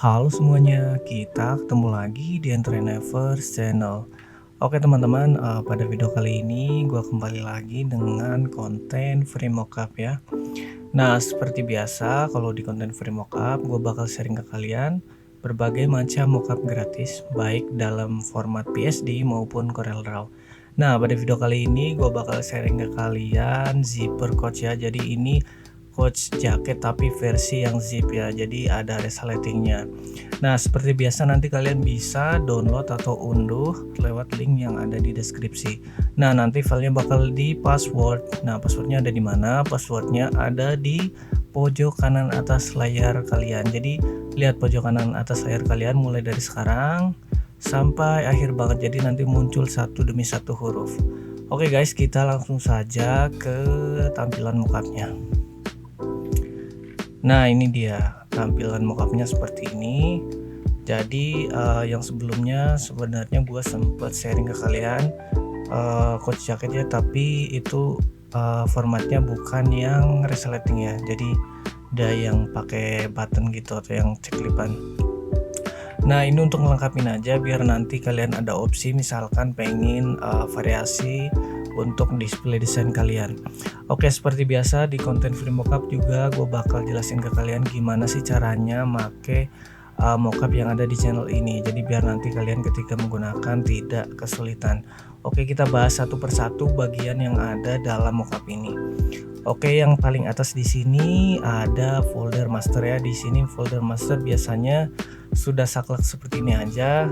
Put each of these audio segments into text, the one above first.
Halo semuanya, kita ketemu lagi di Entrepreneurs Channel. Oke teman-teman, pada video kali ini gue kembali lagi dengan konten free mockup ya. Nah seperti biasa, kalau di konten free mockup gue bakal sharing ke kalian berbagai macam mockup gratis, baik dalam format PSD maupun CorelDRAW. Nah pada video kali ini gue bakal sharing ke kalian zipper coach ya. Jadi ini coach jaket tapi versi yang zip ya, jadi ada resletingnya. Nah seperti biasa nanti kalian bisa download atau unduh lewat link yang ada di deskripsi. Nah nanti filenya bakal di password. Nah passwordnya ada di mana? Passwordnya ada di pojok kanan atas layar kalian. Jadi lihat pojok kanan atas layar kalian mulai dari sekarang sampai akhir banget, jadi nanti muncul satu demi satu huruf. Oke guys, kita langsung saja ke tampilan mockupnya. Nah ini dia tampilan mockupnya seperti ini. Jadi yang sebelumnya sebenarnya gue sempat sharing ke kalian coach jaketnya, tapi itu formatnya bukan yang resleting ya. Jadi ada yang pakai button gitu atau yang ceklipan. Nah ini untuk melengkapi aja biar nanti kalian ada opsi misalkan pengen variasi untuk display desain kalian. Oke, seperti biasa di konten free mockup juga gue bakal jelasin ke kalian gimana sih caranya make mockup yang ada di channel ini. Jadi biar nanti kalian ketika menggunakan tidak kesulitan. Oke, kita bahas satu persatu bagian yang ada dalam mockup ini. Oke, yang paling atas di sini ada folder master ya. Di sini folder master biasanya sudah saklek seperti ini aja.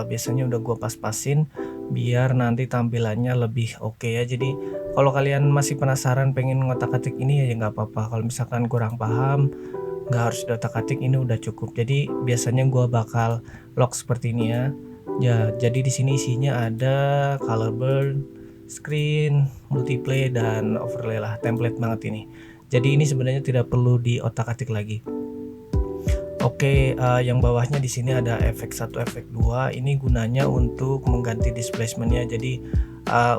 Biasanya udah gue pas-pasin biar nanti tampilannya lebih oke ya. Jadi kalau kalian masih penasaran pengen ngotak-atik ini ya nggak apa-apa. Kalau misalkan kurang paham nggak harus diotak-atik, ini udah cukup. Jadi biasanya gua bakal lock seperti ini ya. Jadi di sini isinya ada color burn, screen, multiplay, dan overlay lah, template banget ini. Jadi ini sebenarnya tidak perlu diotak-atik lagi. Oke, yang bawahnya di sini ada efek 1, efek 2. Ini gunanya untuk mengganti displacementnya. Jadi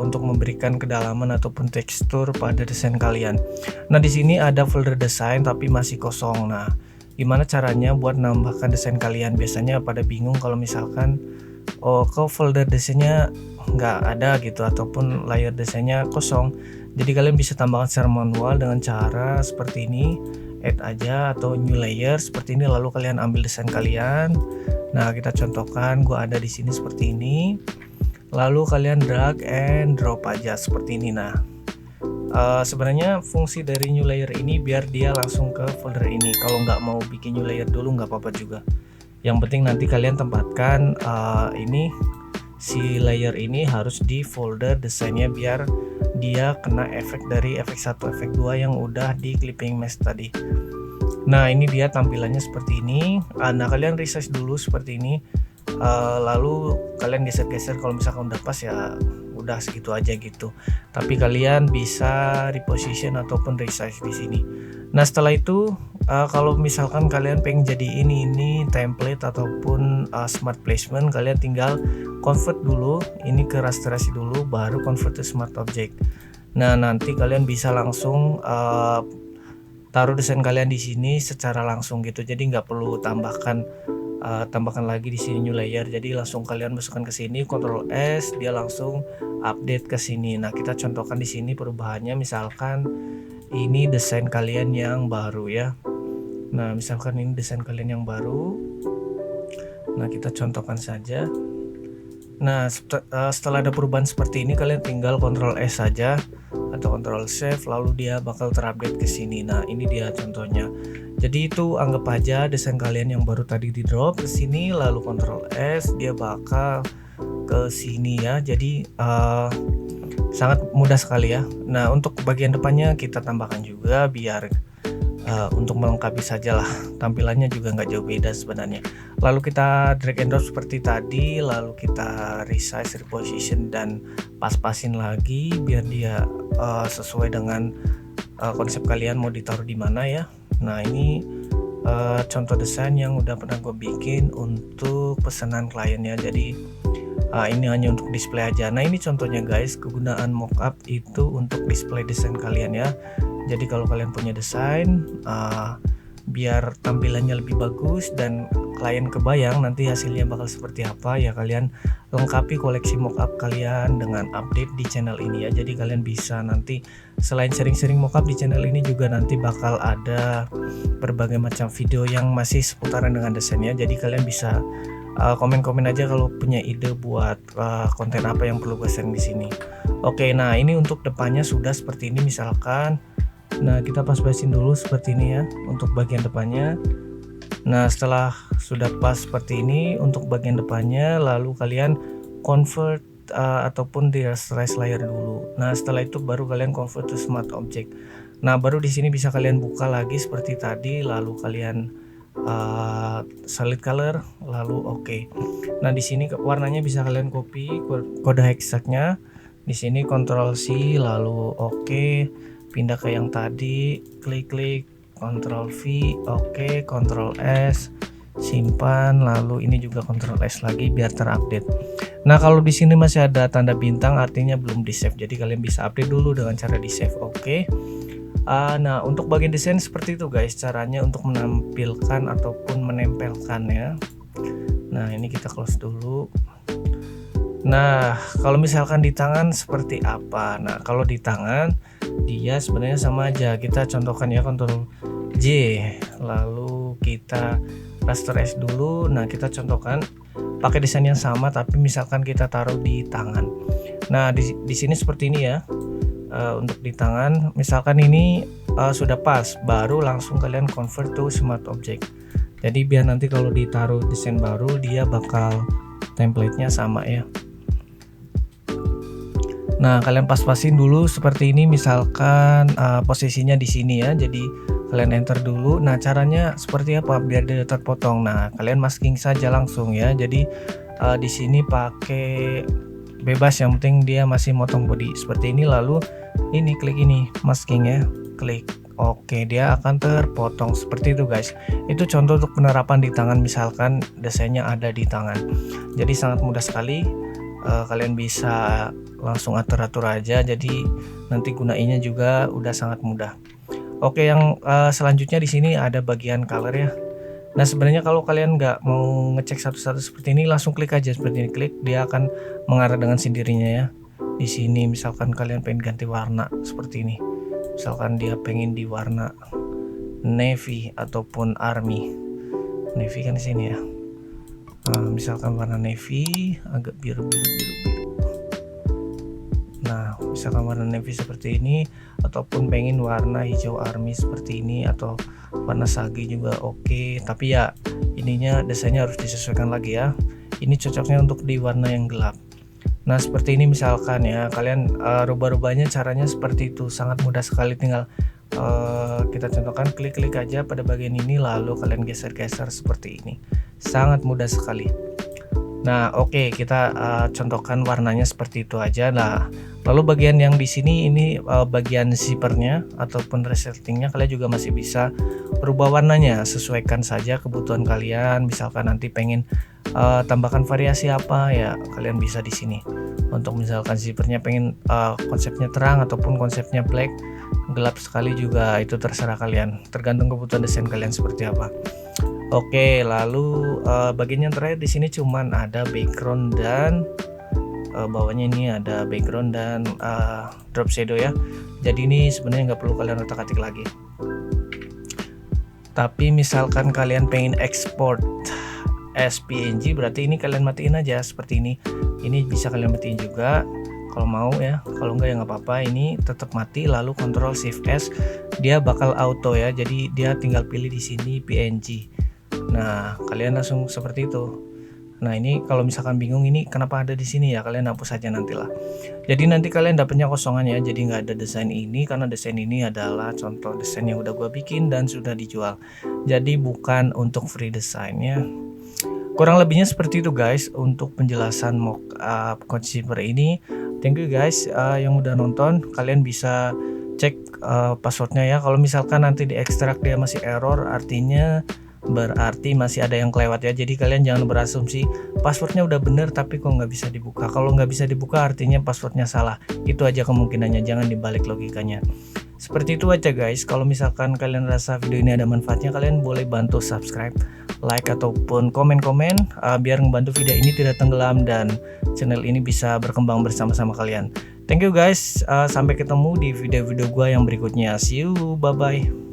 untuk memberikan kedalaman ataupun tekstur pada desain kalian. Nah, di sini ada folder desain tapi masih kosong. Nah, gimana caranya buat nambahkan desain kalian? Biasanya pada bingung kalau misalkan kok folder desainnya nggak ada gitu ataupun layer desainnya kosong. Jadi kalian bisa tambahkan secara manual dengan cara seperti ini. Add aja atau new layer seperti ini, lalu kalian ambil desain kalian. Nah kita contohkan, gua ada di sini seperti ini, lalu kalian drag and drop aja seperti ini. Nah sebenarnya fungsi dari new layer ini biar dia langsung ke folder ini. Kalau nggak mau bikin new layer dulu nggak apa-apa juga, yang penting nanti kalian tempatkan ini si layer ini harus di folder desainnya biar dia kena efek dari efek 1, efek 2 yang udah di clipping mesh tadi. Nah ini dia tampilannya seperti ini. Nah kalian resize dulu seperti ini, lalu kalian geser-geser. Kalau misalkan udah pas ya udah segitu aja gitu, tapi kalian bisa reposition ataupun resize di sini. Nah setelah itu kalau misalkan kalian pengen jadi ini template ataupun smart placement, kalian tinggal convert dulu ini ke rasterasi dulu, baru convert to smart object. Nah nanti kalian bisa langsung taruh desain kalian di sini secara langsung gitu. Jadi nggak perlu tambahkan lagi di sini new layer. Jadi langsung kalian masukkan ke sini, Ctrl S, dia langsung update ke sini. Nah kita contohkan di sini perubahannya, misalkan ini desain kalian yang baru ya. Nah misalkan ini desain kalian yang baru. Nah kita contohkan saja. Nah setelah ada perubahan seperti ini, kalian tinggal Ctrl S saja atau Ctrl Save, lalu dia bakal terupdate ke sini. Nah ini dia contohnya. Jadi itu anggap aja desain kalian yang baru tadi di drop ke sini, lalu Ctrl S, dia bakal ke sini ya. Jadi sangat mudah sekali ya. Nah untuk bagian depannya kita tambahkan juga biar untuk melengkapi saja lah, tampilannya juga nggak jauh beda sebenarnya. Lalu kita drag and drop seperti tadi, lalu kita resize, reposition, dan pas-pasin lagi biar dia sesuai dengan konsep kalian mau ditaruh di mana ya. Nah ini contoh desain yang udah pernah gue bikin untuk pesanan kliennya. Jadi ini hanya untuk display aja. Nah ini contohnya guys, kegunaan mockup itu untuk display desain kalian ya. Jadi kalau kalian punya desain biar tampilannya lebih bagus dan klien kebayang nanti hasilnya bakal seperti apa ya, kalian lengkapi koleksi mockup kalian dengan update di channel ini ya. Jadi kalian bisa nanti selain sering-sering mockup di channel ini juga nanti bakal ada berbagai macam video yang masih seputaran dengan desain ya. Jadi kalian bisa komen-komen aja kalau punya ide buat konten apa yang perlu gue sharing di sini. Oke, nah ini untuk depannya sudah seperti ini misalkan. Nah kita pas-pasin dulu seperti ini ya untuk bagian depannya. Nah setelah sudah pas seperti ini untuk bagian depannya, lalu kalian convert ataupun di rasterize layer dulu. Nah setelah itu baru kalian convert to smart object. Nah baru di sini bisa kalian buka lagi seperti tadi, lalu kalian solid color, lalu oke. Nah di sini warnanya bisa kalian copy kode hexagnya. Di sini Ctrl C, lalu oke. Pindah ke yang tadi, klik Ctrl V, oke, Ctrl S, simpan, lalu ini juga Ctrl S lagi biar terupdate. Nah kalau di sini masih ada tanda bintang artinya belum di save, jadi kalian bisa update dulu dengan cara di save. Oke. Nah untuk bagian desain seperti itu guys caranya untuk menampilkan ataupun menempelkan ya. Nah ini kita close dulu. Nah kalau misalkan di tangan seperti apa? Nah kalau di tangan dia sebenarnya sama aja, kita contohkan ya, Ctrl J, lalu kita rasterize dulu. Nah kita contohkan pakai desain yang sama tapi misalkan kita taruh di tangan. Nah di sini seperti ini ya. Untuk di tangan misalkan ini sudah pas, baru langsung kalian convert to smart object. Jadi biar nanti kalau ditaruh desain baru dia bakal template-nya sama ya. Nah kalian pas-pasin dulu seperti ini misalkan posisinya di sini ya. Jadi kalian enter dulu. Nah caranya seperti apa biar dia terpotong? Nah kalian masking saja langsung ya. Jadi di sini pakai bebas, yang penting dia masih motong body seperti ini. Lalu ini klik ini masking ya, klik oke, dia akan terpotong seperti itu guys. Itu contoh untuk penerapan di tangan misalkan desainnya ada di tangan. Jadi sangat mudah sekali. Kalian bisa langsung atur-atur aja, jadi nanti gunainnya juga udah sangat mudah. Oke, yang selanjutnya di sini ada bagian color ya. Nah sebenarnya kalau kalian nggak mau ngecek satu-satu seperti ini, langsung klik aja seperti ini, klik, dia akan mengarah dengan sendirinya ya. Di sini misalkan kalian pengen ganti warna seperti ini, misalkan dia pengen di warna navy ataupun army, navy kan di sini ya. Misalkan warna navy agak biru. Nah misalkan warna navy seperti ini, ataupun pengen warna hijau army seperti ini, atau warna sage juga oke. Tapi ya ininya desainnya harus disesuaikan lagi ya. Ini cocoknya untuk di warna yang gelap. Nah seperti ini misalkan ya, kalian rubah-rubahnya caranya seperti itu, sangat mudah sekali. Tinggal kita contohkan, klik aja pada bagian ini, lalu kalian geser-geser seperti ini, sangat mudah sekali. Nah oke, kita contohkan warnanya seperti itu aja. Nah lalu bagian yang di sini ini bagian zippernya ataupun resettingnya, kalian juga masih bisa berubah warnanya, sesuaikan saja kebutuhan kalian. Misalkan nanti pengen tambahkan variasi apa ya, kalian bisa di sini. Untuk misalkan zippernya pengen konsepnya terang ataupun konsepnya black, gelap sekali juga, itu terserah kalian, tergantung kebutuhan desain kalian seperti apa. Oke, lalu bagian yang terakhir di sini cuman ada background dan bawahnya ini ada background dan drop shadow ya. Jadi ini sebenarnya nggak perlu kalian otak-atik lagi. Tapi misalkan kalian pengen export as PNG, berarti ini kalian matiin aja seperti ini. Ini bisa kalian matiin juga kalau mau ya, kalau enggak ya nggak apa-apa, ini tetap mati. Lalu Ctrl Shift S, dia bakal auto ya, jadi dia tinggal pilih di sini PNG. Nah kalian langsung seperti itu. Nah ini kalau misalkan bingung ini kenapa ada di sini ya, kalian hapus saja nantilah. Jadi nanti kalian dapatnya kosongan ya, jadi nggak ada desain ini, karena desain ini adalah contoh desain yang udah gua bikin dan sudah dijual, jadi bukan untuk free design ya. Kurang lebihnya seperti itu guys untuk penjelasan mockup coach zipper ini. Thank you guys yang udah nonton. Kalian bisa cek passwordnya ya. Kalau misalkan nanti di ekstrak dia masih error, artinya berarti masih ada yang kelewat ya. Jadi kalian jangan berasumsi passwordnya udah bener tapi kok nggak bisa dibuka. Kalau nggak bisa dibuka artinya passwordnya salah. Itu aja kemungkinannya, jangan dibalik logikanya. Seperti itu aja guys. Kalau misalkan kalian rasa video ini ada manfaatnya, kalian boleh bantu subscribe, like ataupun komen-komen biar ngebantu video ini tidak tenggelam dan channel ini bisa berkembang bersama-sama kalian. Thank you guys, sampai ketemu di video-video gua yang berikutnya. See you, bye bye.